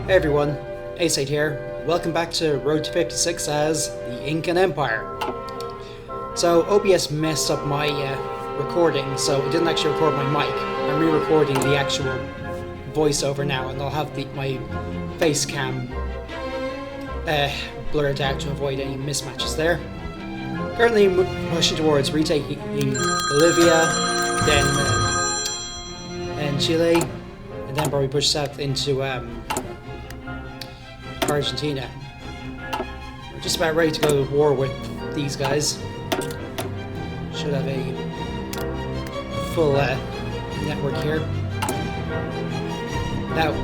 Hey everyone, Ace8 here. Welcome back to Road to 56 as the Incan Empire. So OBS messed up my recording, so it didn't actually record my mic. I'm re-recording the actual voiceover now, and I'll have my face cam blurred out to avoid any mismatches there. Currently pushing towards retaking Bolivia, then Chile, and then probably push south into Argentina. We're just about ready to go to war with these guys. Should have a full network here. Now,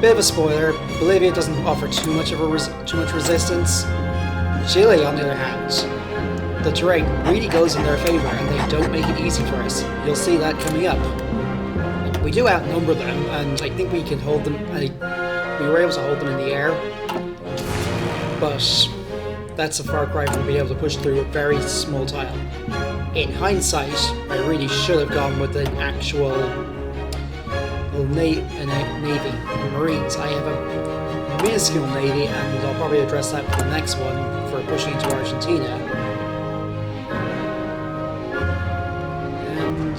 bit of a spoiler: Bolivia doesn't offer too much resistance. Chile, on the other hand, the terrain really goes in their favor, and they don't make it easy for us. You'll see that coming up. We do outnumber them, and I think we can hold them. We were able to hold them in the air, but that's a far cry from being able to push through a very small tile. In hindsight, I really should have gone with an actual navy, Marines. I have a minuscule navy, and I'll probably address that for the next one for pushing into Argentina. And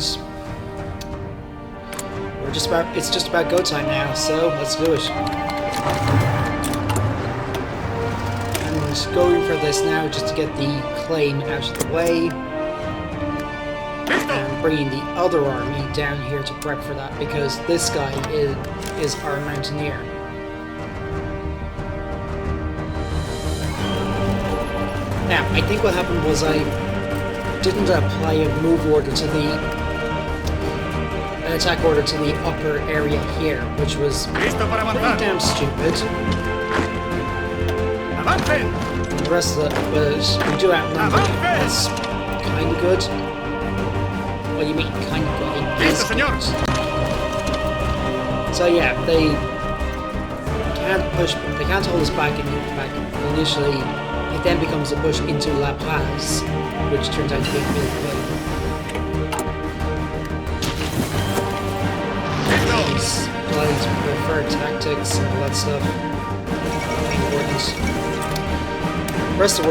it's just about go time now, so let's do it. And going for this now just to get the claim out of the way, and bringing the other army down here to prep for that, because this guy is our mountaineer. Now, I think what happened was I didn't apply a move order to an attack order to the upper area here, which was pretty damn stupid. The rest of it was, we do outnumber them. That's kind of good. What do you mean, kind of good? It is good. So yeah, they can't hold us back initially. It then becomes a push into La Paz, which turns out to be really good. These preferred tactics and all that stuff. Important. The rest of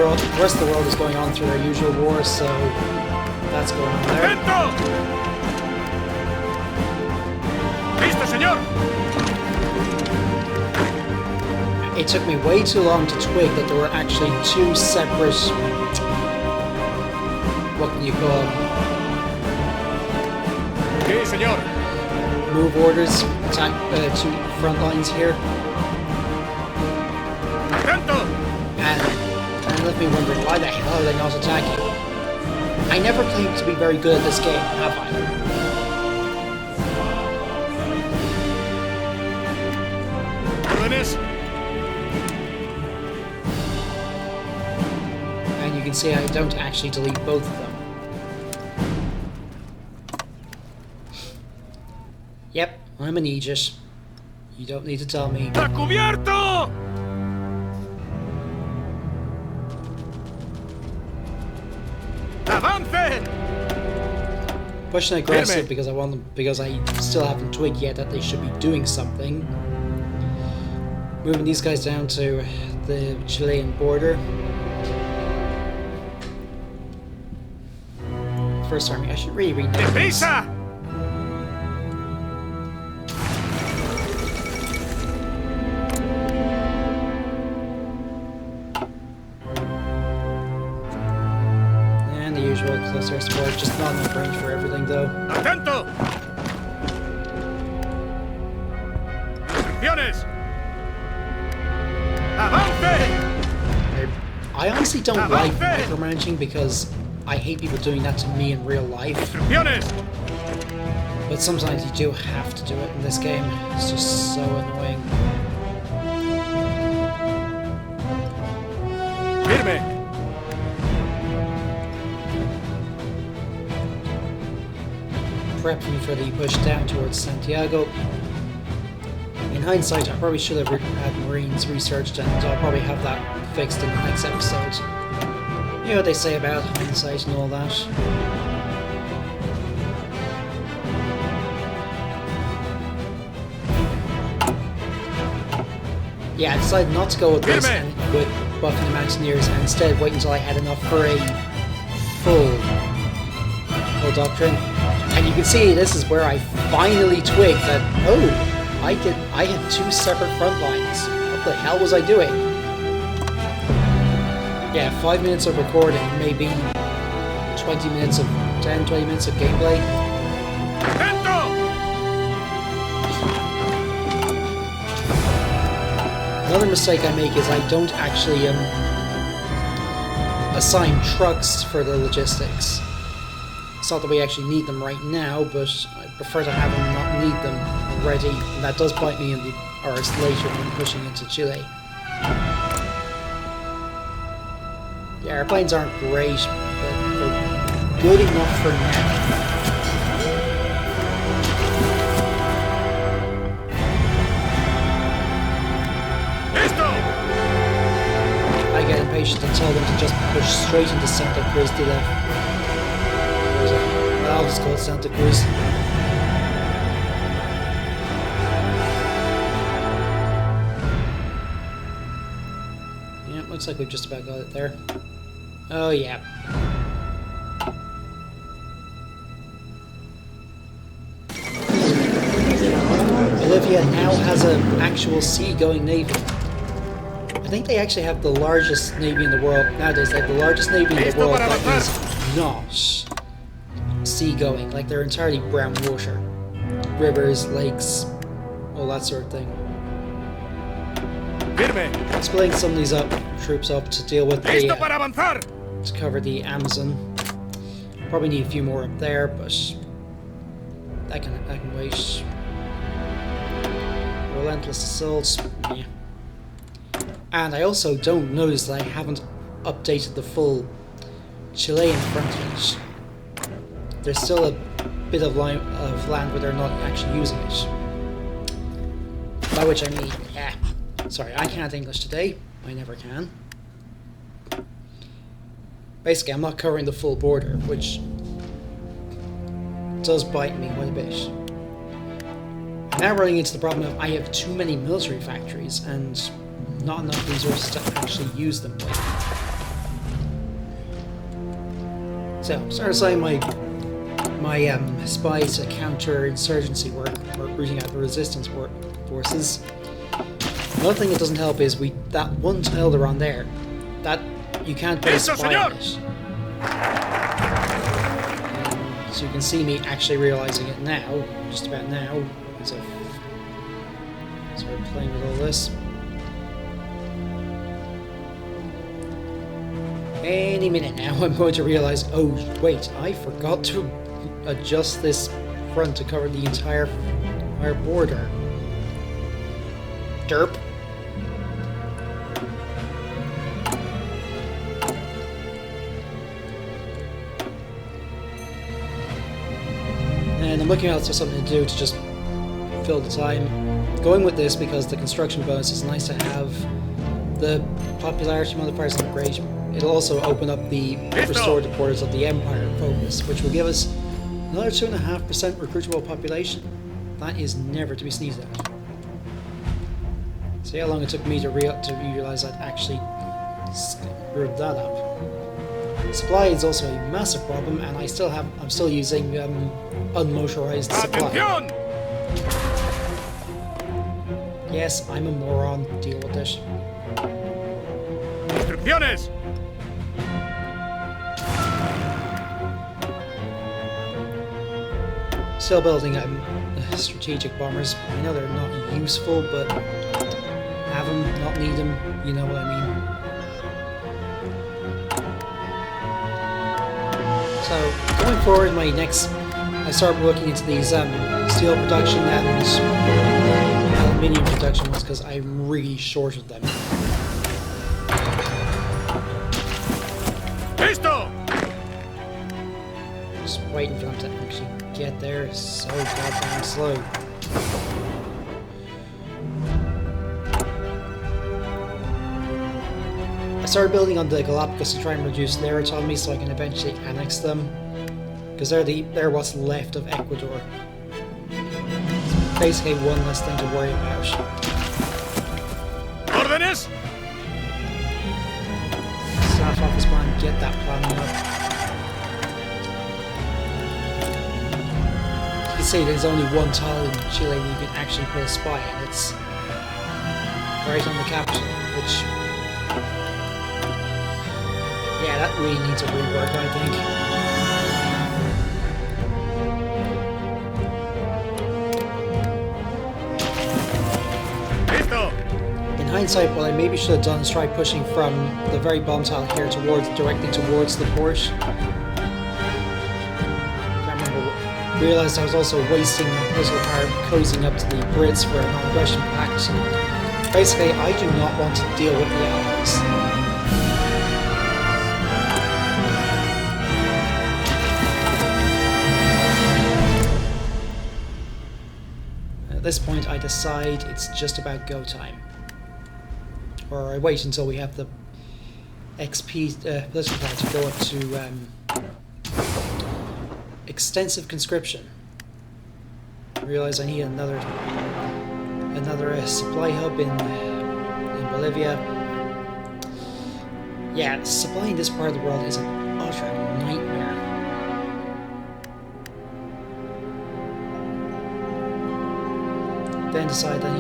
the world is going on through their usual wars, so that's going on there. Listo, señor. It took me way too long to twig that there were actually two separate, what can you call them? Sí, señor. Move orders, attack two front lines here. And left me wondering, why the hell are they not attacking? I never claimed to be very good at this game, have I? And you can see I don't actually delete both of them. Yep, I'm an Aegis. You don't need to tell me. ¡A cubierto! ¡Avance! Pushing aggressive because I want them, because I still haven't twigged yet that they should be doing something. Moving these guys down to the Chilean border. First army, I should really read this. Close air support, just not enough range for everything though. Atento! Instrucciones! Avance! I honestly don't like micromanaging because I hate people doing that to me in real life. Instrucciones! But sometimes you do have to do it in this game. It's just so annoying. Firme! Prepping for the push down towards Santiago. In hindsight, I probably should have had Marines researched, and I'll probably have that fixed in the next episode. You know what they say about hindsight and all that. yeah, I decided not to go with this Firme. and with buffing the Mountaineers and instead wait until I had enough for a full doctrine. And you can see this is where I finally twigged that, oh, I had two separate front lines. What the hell was I doing? Yeah, 5 minutes of recording, maybe 20 minutes of gameplay. Atento! Another mistake I make is I don't actually assign trucks for the logistics. It's not that we actually need them right now, but I prefer to have them not need them already, and that does bite me in the arse later when pushing into Chile. Yeah, airplanes aren't great, but they're good enough for now. I get impatient and tell them to just push straight into Santa Cruz de la... Well, I'll just call it Santa Cruz. Yeah, looks like we've just about got it there. Oh, yeah. Bolivia now has an actual sea-going navy. I think they actually have the largest navy in the world nowadays. They have the largest navy in the world that is not sea-going. Like, they're entirely brown water. Rivers, lakes, all that sort of thing. Firme. Splitting some of these troops up to deal with the... Listo para avanzar. to cover the Amazon. Probably need a few more up there, but that can wait. Relentless assaults, yeah. And I also don't notice that I haven't updated the full Chilean frontage. There's still a bit of land where they're not actually using it. By which I mean, yeah. Sorry, I can't English today. I never can. Basically, I'm not covering the full border, which does bite me quite a bit. I'm now running into the problem of I have too many military factories and not enough resources to actually use them with. So, I'm starting to assign my spies to counter-insurgency work, or rooting out the resistance forces. Another thing that doesn't help is that one tile they're on there, that you can't put a spy on it. So you can see me actually realizing it now, just about now, as I've started playing with all this. Any minute now I'm going to realize, oh wait, I forgot to adjust this front to cover the entire border. Derp. And I'm looking out for something to do to just fill the time. Going with this because the construction bonus is nice to have. The popularity modifiers aren't great. It'll also open up the restored borders of the Empire focus, which will give us another 2.5% recruitable population. That is never to be sneezed at. See how long it took me to realize I'd actually screwed that up. Supply is also a massive problem, and I'm still using unmotorized supply. Yes, I'm a moron. Deal with it. Instrucciones. Still building strategic bombers. I know they're not useful, but have them, not need them. You know what I mean. So going forward, I start looking into these steel production and aluminium production ones because I'm really short of them. Listo. Just waiting for them to actually get there is so goddamn slow. I started building on the Galapagos to try and reduce their autonomy so I can eventually annex them. Because they're what's left of Ecuador. It's basically one less thing to worry about. órdenes. Staff office plan, get that plan up. You can see there's only one tile in Chile where you can actually put a spy, and it's right on the capital, which... yeah, that really needs a rework, I think. In hindsight, what I maybe should have done is try pushing from the very bottom tile here directly towards the port. Can't remember. Realised I was also wasting puzzle power cozying up to the Brits for a non-aggression pact. Basically, I do not want to deal with the Allies. At this point, I decide it's just about go time. Or I wait until we have the XP political power to go up to extensive conscription. I realize I need another supply hub in Bolivia. Yeah, supplying this part of the world is an utter nightmare. Then decide that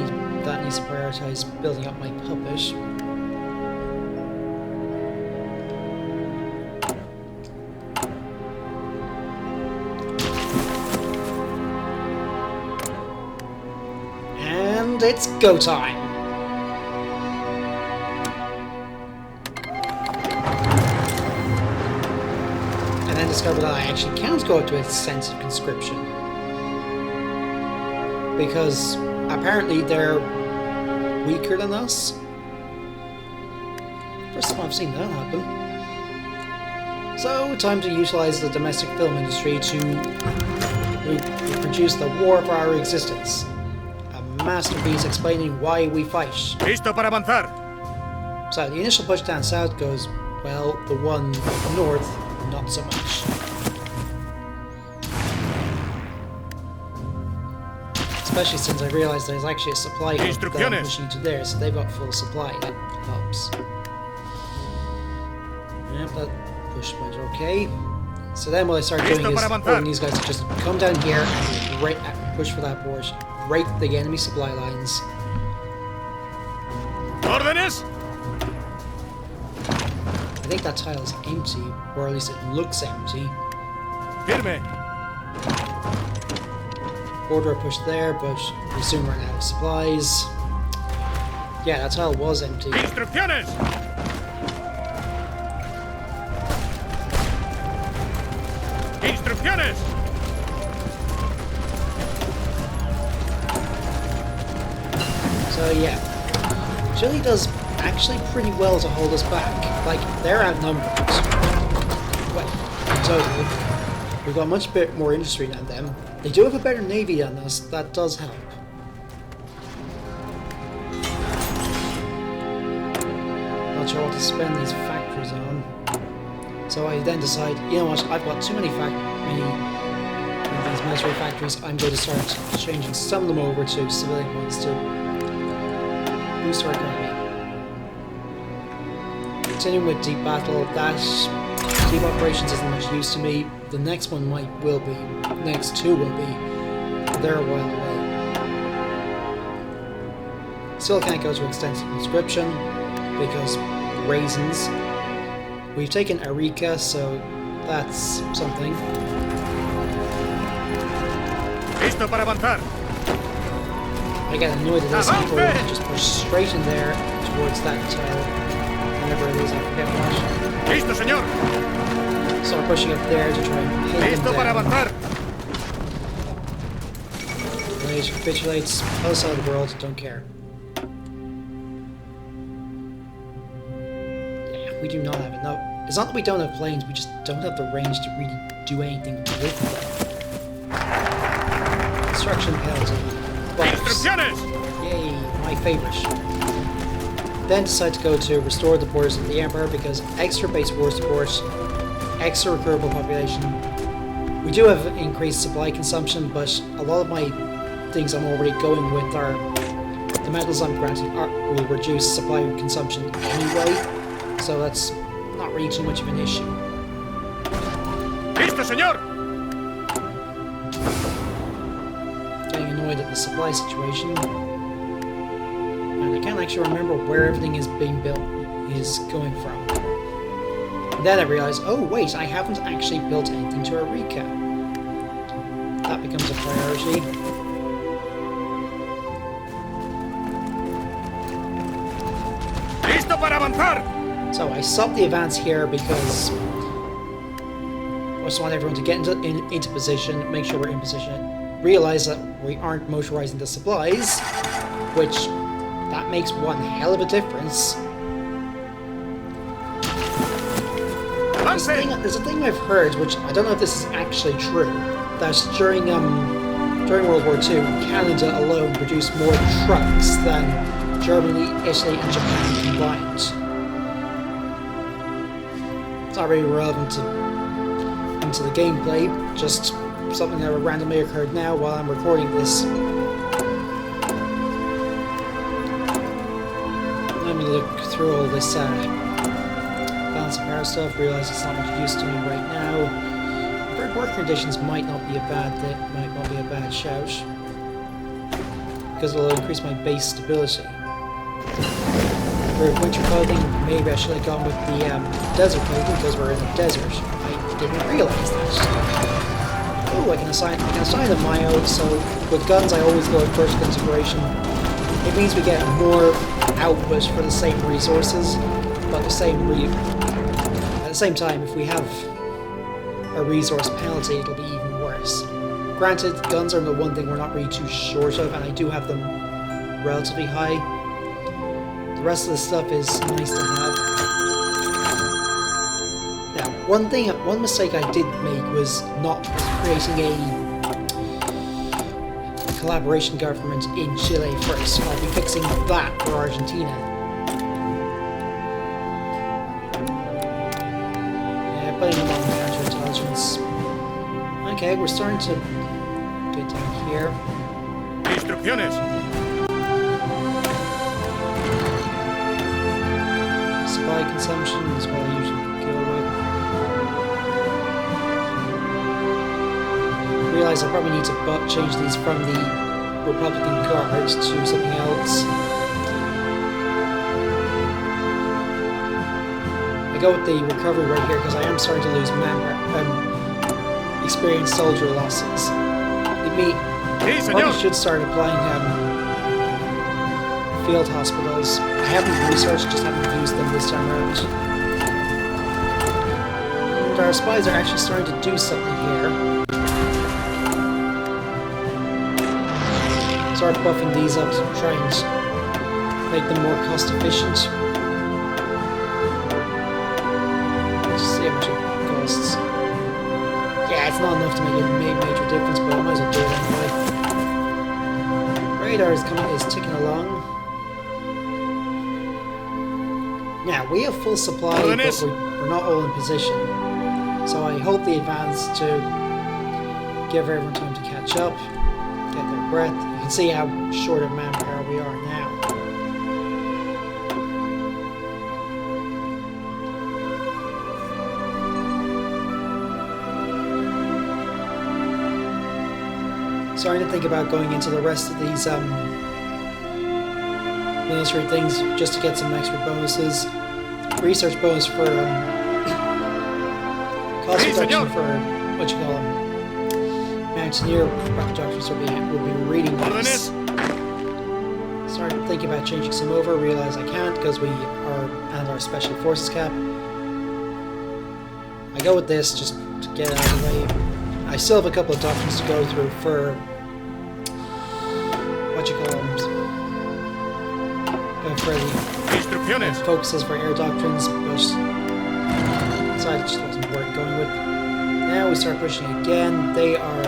needs to prioritize building up my puppet. And it's go time! And then discover that I actually can't go up to a sense of conscription. Because apparently they're weaker than us. First time I've seen that happen. So, time to utilize the domestic film industry to produce the war of our existence. A masterpiece explaining why we fight. Listo para avanzar. So, the initial push down south goes, well, the one north, not so much. Especially since I realized there's actually a supply hub that I'm pushing to there, so they've got full supply. That helps. Yep, that push went okay. So then what I start doing is ordering these guys to just come down here and push for that port, break the enemy supply lines. Órdenes. I think that tile is empty, or at least it looks empty. Firme. Order a push there, but we soon run out of supplies. Yeah, that tile was empty. Instrucciones. Instrucciones. So yeah, Chile does actually pretty well to hold us back. Like, they're outnumbered. Well, in total, we've got much bit more industry than them. They do have a better navy than us, that does help. Not sure what to spend these factories on. So I then decide, you know what, I've got too many of these military factories, I'm going to start changing some of them over to civilian ones to boost our economy. Continuing with deep battle, that deep operations isn't much use to me. The next one will be. Next two will be. They're a while away. Still can't go to extensive conscription because raisins. We've taken Arica, so that's something. Listo para avanzar. I get annoyed at this people just push straight in there towards that tile. Whenever it is, I forget what. Listo, señor. So I'm pushing up there to try and hit them Listo para down. avanzar. Malaysia capitulates. Other side of the world, don't care. Yeah, we do not have enough. It's not that we don't have planes, we just don't have the range to really do anything with them. Construction penalty. Instrucciones. Yay, my favorite. Then decide to go to restore the borders of the Empire because extra base war support, extra recruitable population. We do have increased supply consumption, but a lot of my things I'm already going with are the medals I'm granting will reduce supply consumption anyway, so that's not really too much of an issue. ¡Listo, señor! Getting annoyed at the supply situation. And I can't actually remember where everything is being built is going from. And then I realized, oh wait, I haven't actually built anything to Eureka. That becomes a priority. ¡Listo para avanzar! So I stopped the advance here because I just want everyone to get into position, make sure we're in position, realize that we aren't motorizing the supplies, which that makes one hell of a difference. There's a thing I've heard, which I don't know if this is actually true, that during World War II, Canada alone produced more trucks than Germany, Italy, and Japan combined. It's not really relevant into the gameplay, just something that randomly occurred now while I'm recording this. Let me look through all this balance of power stuff, realize it's not much use to me right now. Bird work conditions might not be a bad shout, because it'll increase my base stability. For winter clothing, maybe I should have gone with the desert clothing because we're in the desert. I didn't realize that. Oh, I can assign them Mayo, so with guns I always go with first consideration. It means we get more output for the same resources, but at the same time, if we have a resource penalty, it'll be even worse. Granted, guns are the one thing we're not really too short of, and I do have them relatively high. The rest of the stuff is nice to have. Now, one mistake I did make was not creating a collaboration government in Chile first. I'll be fixing that for Argentina. Yeah, putting them on counterintelligence. Okay, we're starting to get down here. Instrucciones. Supply consumption is what I usually go with. Realize I probably need to change these from the Republican Guard to something else. I go with the recovery right here because I am starting to lose experienced soldier losses. I probably should start applying field hospitals. I haven't researched, just haven't used them this time around. And our spies are actually starting to do something here. Start buffing these up to try and make them more cost efficient. Let's see how much it costs. Yeah, it's not enough to make a major difference, but I might as well do it anyway. Radar is ticking along. Now, we have full supply, but we're not all in position. So I hope the advance to give everyone time to catch up, get their breath. You can see how short of manpower we are now. Starting to think about going into the rest of these military things just to get some extra bonuses. Research bonus for cost reduction for what you call them. Mountaineer rocket doctors would be really nice. Started thinking about changing some over, realize I can't because we are at our special forces cap. I go with this just to get it out of the way. I still have a couple of doctrines to go through for what you call them. For the focuses for air doctrines, but decided it just wasn't worth going with. Now we start pushing again. They are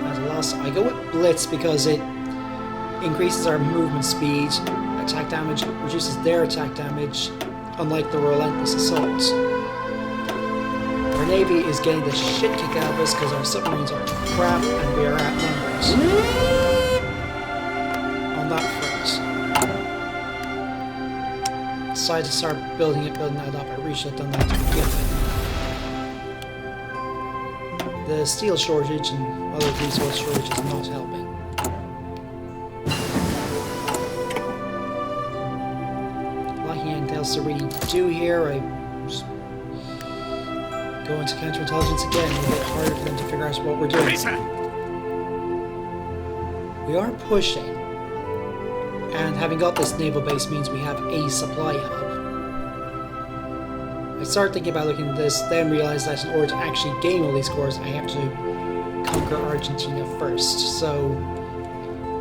at a loss. I go with Blitz because it increases our movement speed, attack damage, reduces their attack damage, unlike the Relentless Assault. Our Navy is getting the shit kicked out of us because our submarines are crap and we are outnumbered. on that front. Decided to start building that up. I really should have done that to begin with. The steel shortage and other resource shortage is not helping. Lacking anything else to really do here, I just go into counterintelligence again. It'll be harder for them to figure out what we're doing. We are pushing, and having got this naval base means we have a supply hub. I started thinking about looking at this, then realized that in order to actually gain all these cores, I have to conquer Argentina first, so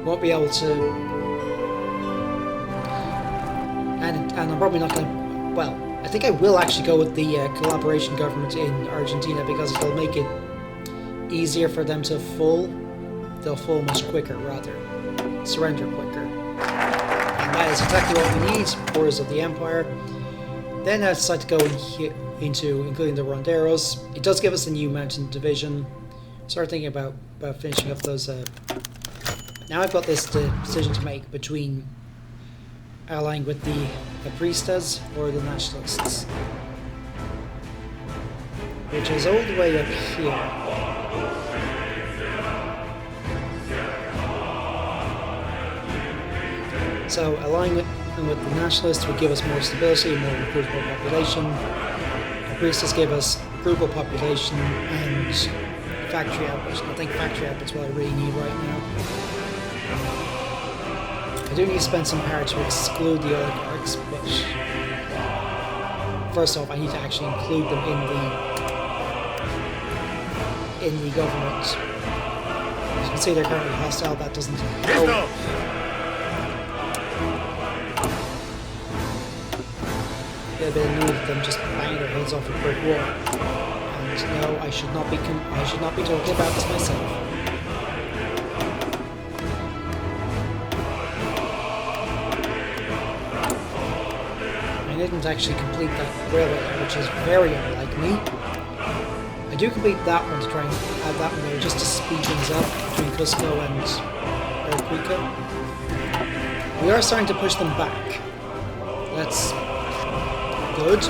won't be able to. And I'm probably not going to. Well, I think I will actually go with the collaboration government in Argentina because it'll make it easier for them to they'll fall much quicker, rather. Surrender quicker. And that is exactly what we need, Borders of the Empire. Then I decided to go into including the Ronderos. It does give us a new mountain division. Started thinking about finishing up those. Now I've got this decision to make between allying with the Apristas or the Nationalists. Which is all the way up here. So allying with the Nationalists would give us more stability and more recruitable population. Apristas give us recruitable population and factory output. I think factory output's what I really need right now. I do need to spend some power to exclude the oligarchs, but first off I need to actually include them in the government. As you can see, they're currently hostile. That doesn't help. Get a bit annoyed with them just banging their heads off a brick wall. And no, I should not be talking about this myself. I didn't actually complete that railway, which is very unlike me. I do complete that one to try and add that one there just to speed things up between Cusco and Arequipa. We are starting to push them back. That's good.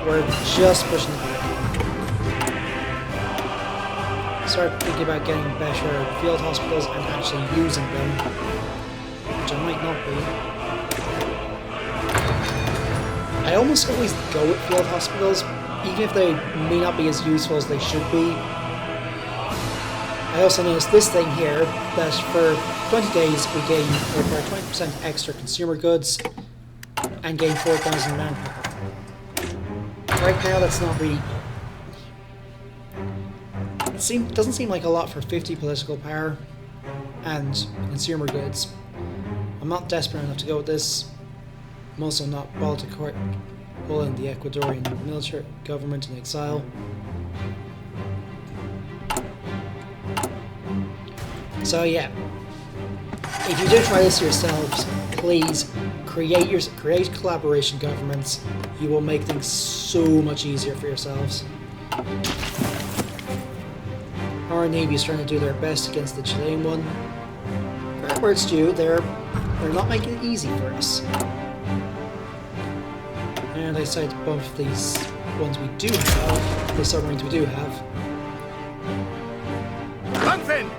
We're just pushing it back. Start thinking about getting better field hospitals and actually using them, which I might not be. I almost always go with field hospitals, even if they may not be as useful as they should be. I also noticed this thing here, that for 20 days we gain over 20% extra consumer goods and gain 4,000 manpower. Right now that's not really... It doesn't seem like a lot for 50 political power and consumer goods. I'm not desperate enough to go with this. I'm also not bothered pulling the Ecuadorian military government in exile. So yeah, if you do try this yourselves, please create collaboration governments. You will make things so much easier for yourselves. Our Navy is trying to do their best against the Chilean one. Credit where it's due, they're not making it easy for us. And I decided to bump these ones we do have, the submarines we do have. Lancen!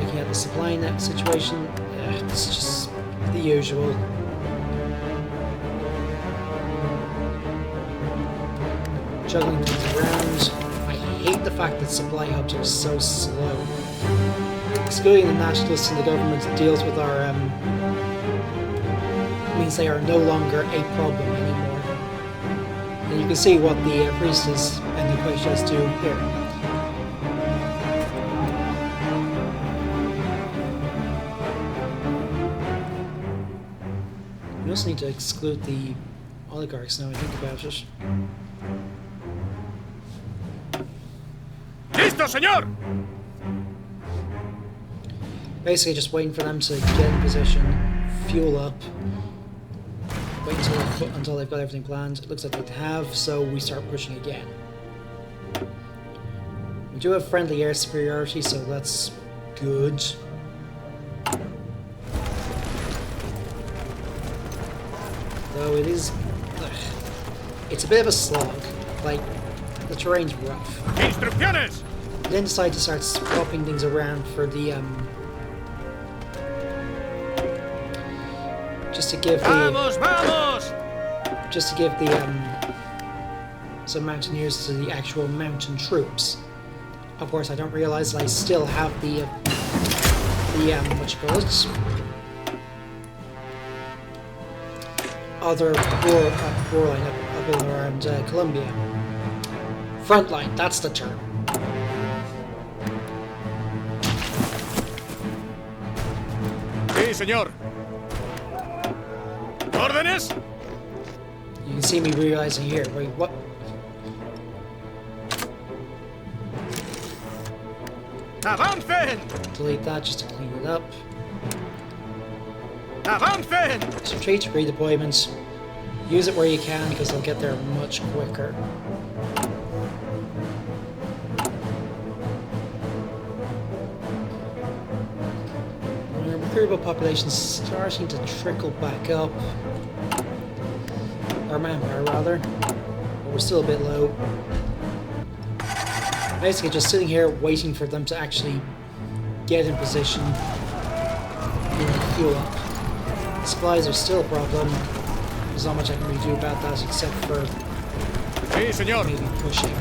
Looking at the supply net situation, it's just the usual. Juggling things around. I hate the fact that supply hubs are so slow. Excluding the nationalists and the government that deals with our means they are no longer a problem anymore. And you can see what the priestess and the equations do here. We also need to exclude the oligarchs now I think about it. ¡Listo, señor! Basically just waiting for them to get in position, fuel up, wait until they've got everything planned. It looks like they have, so we start pushing again. We do have friendly air superiority, so that's good. Though it is... it's a bit of a slog. Like, the terrain's rough. Instrucciones! Then decide to start swapping things around for the, just to give the some mountaineers to the actual mountain troops. Of course, I don't realize that I still have the what you call it, other war line up in around Colombia. Frontline, that's the term. Sí, señor. ¿Órdenes? You can see me realizing here. Wait, what? Avancen! Delete that just to clean it up. Avancen! Strategic redeployments. Use it where you can because they'll get there much quicker. Our recruitable population is starting to trickle back up. Our manpower, rather. But we're still a bit low. Basically just sitting here waiting for them to actually get in position and fuel up. Supplies are still a problem. There's not much I can really do about that except for Sí, señor. maybe pushing.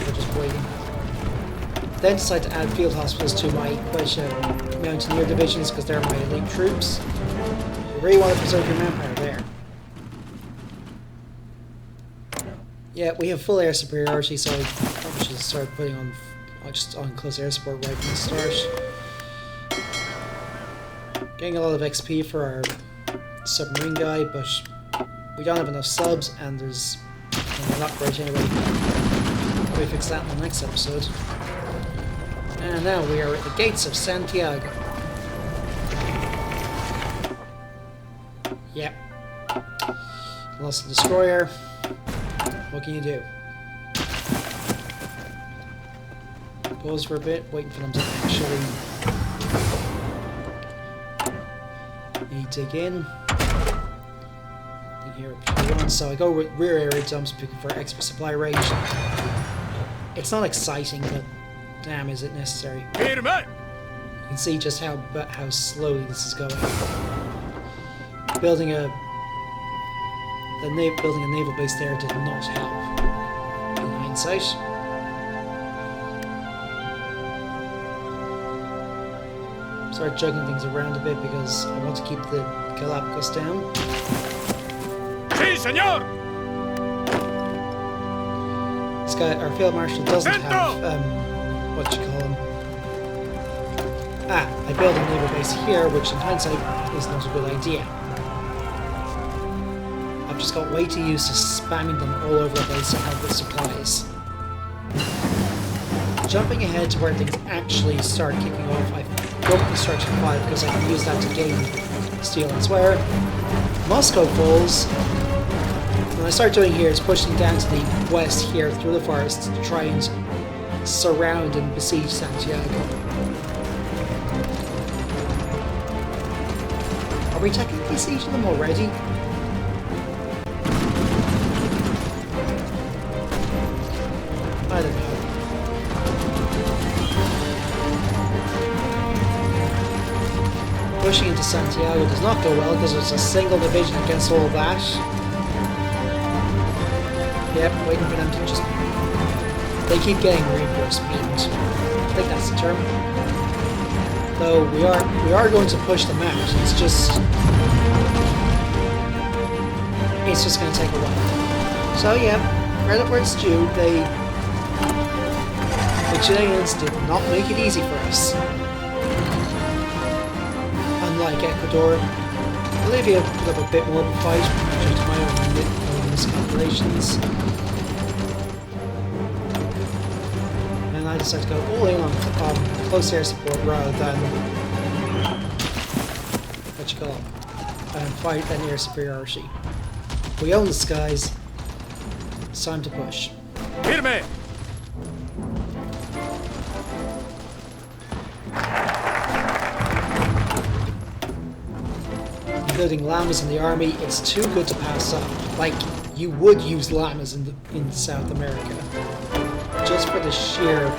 Or just waiting. Then decide to add field hospitals to my mountaineer divisions because they're my elite troops. You really want to preserve your manpower there. Yeah, we have full air superiority, so I probably should start putting on just on close air support right from the start. Getting a lot of XP for our submarine guy, but we don't have enough subs, and they're not great anyway. We'll fix that in the next episode. And now we are at the gates of Santiago. Yep. Lost the destroyer. What can you do? Pause for a bit, waiting for them to actually dig in. Here, so I go with rear area dumps for extra supply range. It's not exciting, but damn, is it necessary? Firme! You can see just how slowly this is going. Building a naval base there did not help. In hindsight. Start juggling things around a bit because I want to keep the Galapagos down. Sí, señor! This guy, our field marshal, doesn't have what you call him. I built a naval base here, which in hindsight is not a good idea. I've just got way too used to spamming them all over the place to help with supplies. Jumping ahead to where things actually start kicking off, I've built Construction 5 because I can use that to gain steel and swear. Moscow falls. What I start doing here is pushing down to the west here through the forest to try and surround and besiege Santiago. Are we technically sieging them already? I don't know. Pushing into Santiago does not go well because it's a single division against all that. Yep, waiting for them to just... They keep getting reinforcement. I think that's the term. Though we are going to push them out. It's just going to take a while. So yeah, credit where it's due. The Chileans did not make it easy for us. Unlike Ecuador, Bolivia put up a bit more of a fight due to my own miscalculations. And I decided to go all in on close air support rather than what you call it, fight an air superiority. We own the skies. It's time to push. Firme! Including llamas in the army, it's too good to pass up. Like, you would use llamas in South America. Just for the sheer...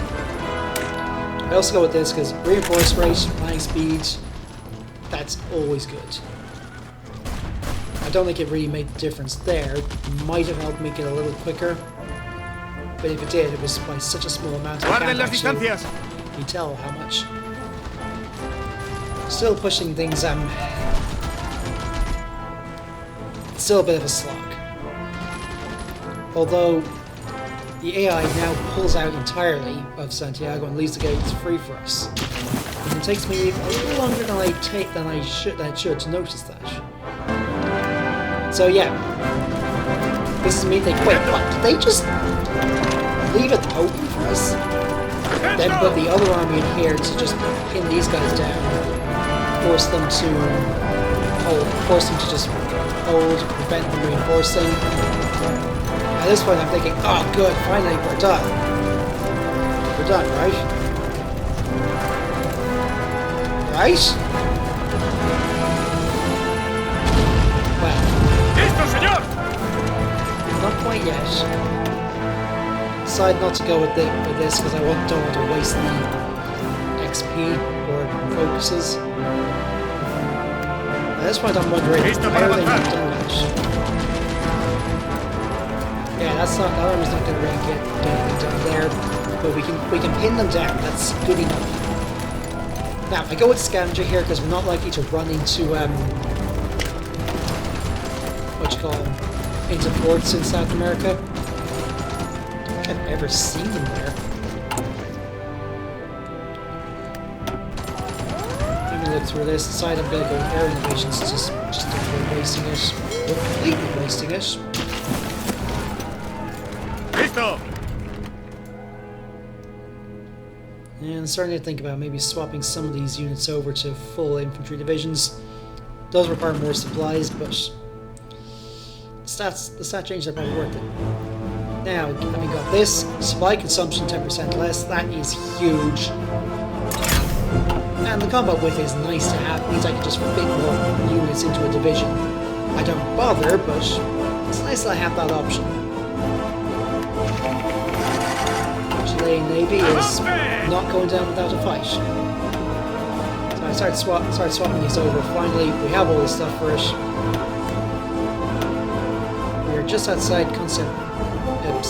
I also go with this because reinforced rate, flying speed, that's always good. I don't think it really made a difference there. Might have helped make it a little quicker. But if it did, it was by such a small amount. Guarden las distancias. You tell how much. Still pushing things, still a bit of a slog. Although the AI now pulls out entirely of Santiago and leaves the gates free for us. And it takes me a little longer than I should to notice that. So yeah. This is me thinking, wait, what? Did they just leave it open for us? Then put the other army in here to just pin these guys down. Force them to just hold, prevent them reinforcing. At this point I'm thinking, oh good, finally we're done. We're done, right? Right? Well. ¡Listo, señor! Not quite yet. Decided not to go with this because I don't want to waste the XP or focuses. At this point I'm wondering, why are they not done that? Yeah, that army's not going to really get anything done there, but we can pin them down. That's good enough. Now, I go with scavenger here because we're not likely to run into into ports in South America. I don't think I've ever seen them there. Let me look through this. Decide I'm going to go with air invasions just to avoid wasting it. Completely wasting it. ¡Listo! And starting to think about maybe swapping some of these units over to full infantry divisions. Does require more supplies, but the stat changes are probably worth it. Now, having got this, supply consumption 10% less, that is huge. And the combat width is nice to have, it means I can just fit more units into a division. I don't bother, but it's nice that I have that option. Chilean Navy is not going down without a fight. So I started swapping these over. Finally, we have all the stuff for it. We're just outside Concepcion. I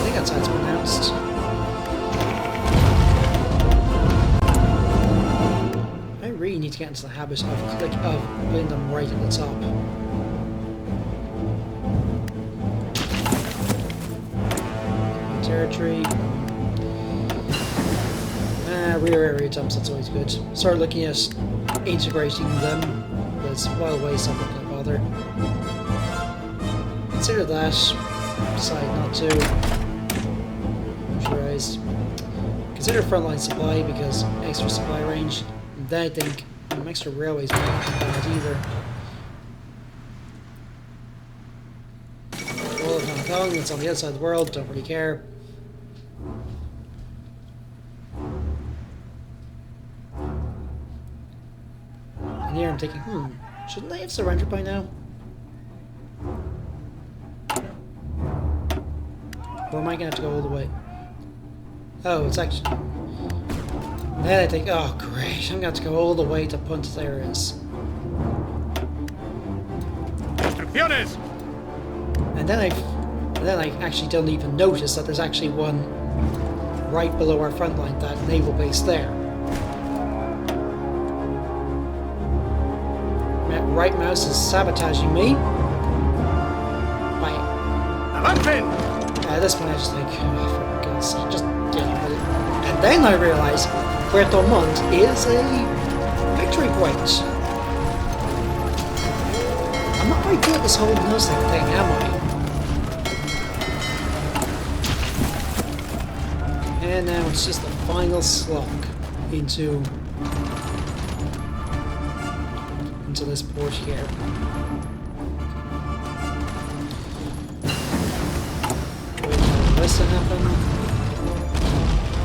think that's how it's pronounced. I really need to get into the habit of putting them right at the top. Territory. Rear area dumps, that's always good. Start looking at integrating them, but while away, so I'm not going to bother. Consider that. Decide not to. Motorized. Consider frontline supply because extra supply range. And then I think extra railways might not be bad either. All of Hong Kong, it's on the outside of the world, don't really care. And here I'm thinking, shouldn't they have surrendered by now? Or am I going to have to go all the way? Oh, it's actually... Then I think, oh great, I'm going to have to go all the way to Punta Areas. Instrucciones! And then I actually don't even notice that there's actually one right below our front line, that naval base there. Right mouse is sabotaging me. Avancen! At this point I just think, oh, for God's sake, just get on with it. And then I realise Puerto Montt is a victory point. I'm not very good at this whole nursing thing, am I? And now it's just the final slog into this port here. What's to happen?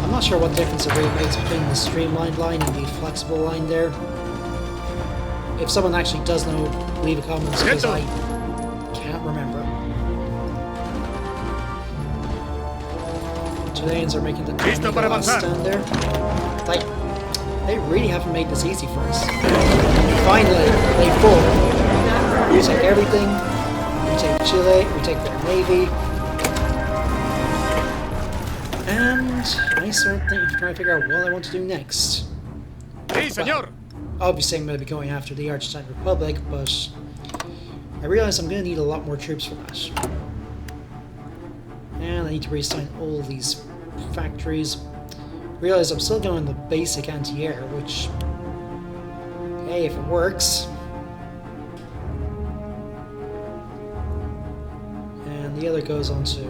I'm not sure what difference it really makes between the streamlined line and the flexible line there. If someone actually does know, leave a comment because I can't remember. Chileans are making the last stand there. They really haven't made this easy for us. Finally, they fall. We take everything. We take Chile. We take their navy. And I start trying to figure out what I want to do next. Sí, señor. Obviously, I'm going to be going after the Argentine Republic, but I realize I'm going to need a lot more troops for that. And I need to reassign all these factories. Realize I'm still going the basic anti-air, which, hey, if it works. And the other goes on to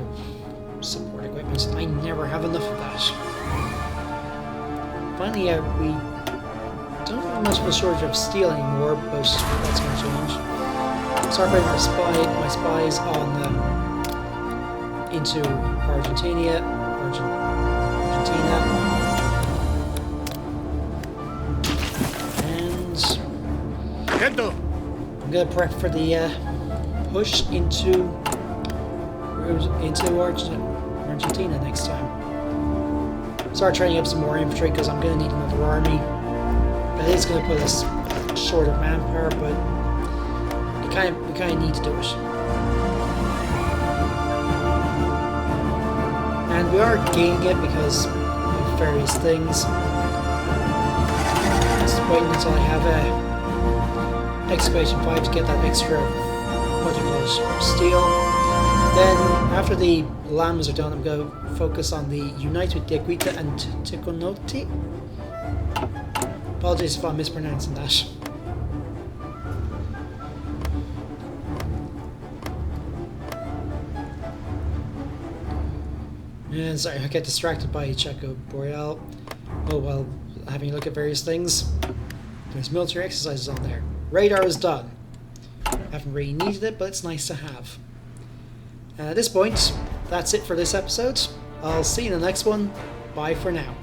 support equipment. I never have enough of that. Finally, we don't have much of a shortage of steel anymore, but that's going to change. Start putting my spies on into Argentina. And I'm gonna prep for the push into Argentina next time. Start training up some more infantry because I'm gonna need another army. That is gonna put us short of manpower, but we kind of need to do it. And we are gaining it because of various things. Just waiting until I have excavation 5 to get that extra, what do you call it, steel. Then, after the llamas are done, I'm going to focus on the Unite with Dequita and Ticonoti. Apologies if I'm mispronouncing that. And sorry, I get distracted by Chaco Boreal. Oh well, having a look at various things. There's military exercises on there. Radar is done. Haven't really needed it, but it's nice to have. And at this point, that's it for this episode. I'll see you in the next one. Bye for now.